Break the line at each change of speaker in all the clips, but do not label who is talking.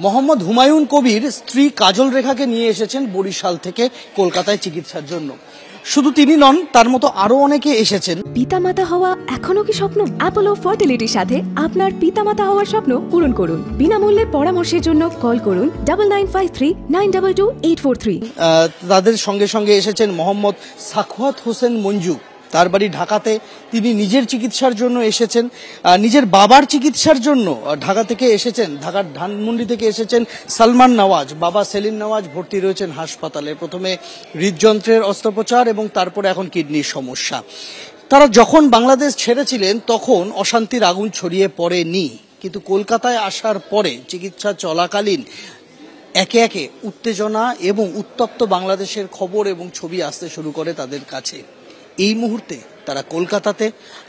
মোহাম্মদ হুমায়ুন কবির স্ত্রী কাজল রেখাকে নিয়ে এসেছেন বরিশাল থেকে কলকাতায় চিকিৎসার জন্য। শুধু তিনি নন, তার মতো আরো অনেকে এসেছেন।
পিতামাতা হওয়া এখনো কি স্বপ্ন? অ্যাপোলো ফার্টিলিটির সাথে আপনার পিতামাতা হওয়ার স্বপ্ন পূরণ করুন। বিনামূল্যে পরামর্শের জন্য কল করুন 9953922843।
তাদের সঙ্গে সঙ্গে এসেছেন মোহাম্মদ সাখাওয়াত হোসেন মঞ্জু। তার বাড়ি ঢাকাতে। তিনি নিজের চিকিৎসার জন্য এসেছেন, নিজের বাবার চিকিৎসার জন্য ঢাকা থেকে এসেছেন। ঢাকার ধানমন্ডি থেকে এসেছেন সালমান নওয়াজ। বাবা সেলিম নওয়াজ ভর্তি রয়েছেন হাসপাতালে, প্রথমে হৃদযন্ত্রের অস্ত্রোপচার এবং তারপরে এখন কিডনির সমস্যা। তারা যখন বাংলাদেশ ছেড়েছিলেন তখন অশান্তির আগুন ছড়িয়ে পড়েনি, কিন্তু কলকাতায় আসার পরে চিকিৎসা চলাকালীন একে একে উত্তেজনা এবং উত্তপ্ত বাংলাদেশের খবর এবং ছবি আসতে শুরু করে তাদের কাছে। এই মুহূর্তে তারা কলকাতাতে,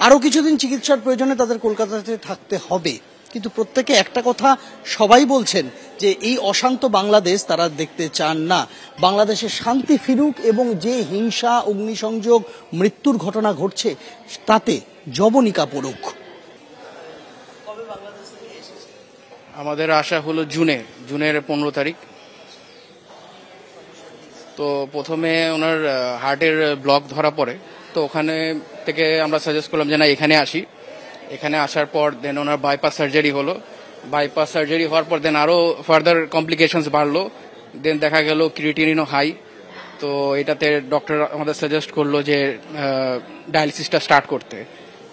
আরো কিছুদিন চিকিৎসার প্রয়োজনে তাদের কলকাতাতে থাকতে হবে। কিন্তু প্রত্যেকে একটা কথা সবাই বলছেন যে এই অশান্ত বাংলাদেশ তারা দেখতে চান না। বাংলাদেশে শান্তি ফিরুক এবং যে হিংসা, অগ্নিসংযোগ, মৃত্যুর ঘটনা ঘটছে তাতে জবনিকা পড়ুক।
আমাদের আশা হলো জুনের 15 তারিখ। তো প্রথমে ওনার হার্টের ব্লক ধরা পড়ে, তো ওখানে থেকে আমরা সাজেস্ট করলাম যে না এখানে আসি। এখানে আসার পর দেন ওনার বাইপাস সার্জারি হলো। বাইপাস সার্জারি হওয়ার পর দেন আরো ফার্দার কমপ্লিকেশনস বাড়লো। দেন দেখা গেল ক্রিয়েটিনিনও হাই। তো এটাতে ডক্টর আমাদের সাজেস্ট করলো যে ডায়ালিসিসটা স্টার্ট করতে।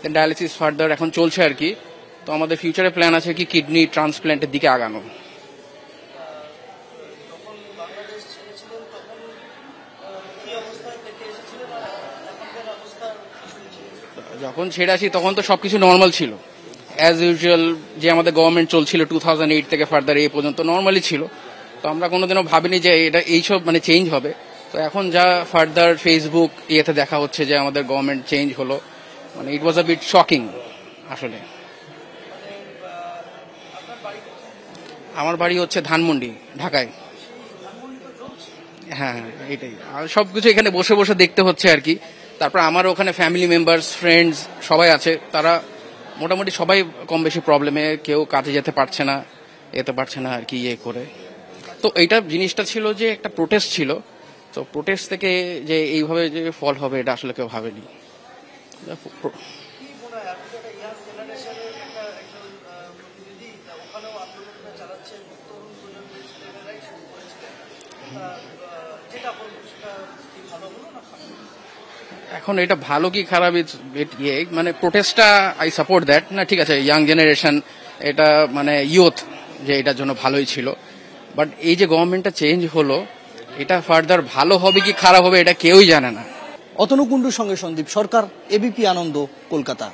দেন ডায়ালিসিস ফার্দার এখন চলছে আর কি। তো আমাদের ফিউচারে প্ল্যান আছে কি কিডনি ট্রান্সপ্ল্যান্টের দিকে আগানো। যখন ছেড়ে আসি তখন তো সবকিছু নর্মাল ছিল, অ্যাজ ইউজুয়াল যে আমাদের গভর্নমেন্ট চলছিল 2008 থেকে ফার্দার এই পর্যন্ত নর্মালি ছিল। তো আমরা কোনোদিনও ভাবিনি যে এটা এইসব মানে চেঞ্জ হবে। তো এখন যা ফার্দার ফেসবুক ইয়েতে দেখা হচ্ছে যে আমাদের গভর্নমেন্ট চেঞ্জ হলো, মানে ইট ওয়াজ আ বিট শকিং আসলে। আমার বাড়ি হচ্ছে ধানমন্ডি, ঢাকায়। হ্যাঁ, এটাই। আর সবকিছু এখানে বসে বসে দেখতে হচ্ছে আর কি। তারপর আমার ওখানে ফ্যামিলি মেম্বার্স, ফ্রেন্ডস সবাই আছে। তারা মোটামুটি সবাই কম বেশি প্রবলেমে, কেউ কাজে যেতে পারছে না, আর কি ইয়ে করে। তো এইটা জিনিসটা ছিল যে একটা প্রোটেস্ট ছিল। তো প্রোটেস্ট থেকে যে এইভাবে যে ফল হবে এটা আসলে কেউ ভাবেনি। এখন এটা ভালো কি খারাপ ইয়ে মানে প্রোটেস্টটা আই সাপোর্ট দ্যাট না, ঠিক আছে, ইয়াং জেনারেশন, এটা মানে ইউথ, যে এটার জন্য ভালোই ছিল। বাট এই যে গভর্নমেন্টটা চেঞ্জ হলো, এটা ফার্দার ভালো হবে কি খারাপ হবে এটা কেউই জানে না।
অতনু কুণ্ডুর সঙ্গে সন্দীপ সরকার, এবিপি আনন্দ, কলকাতা।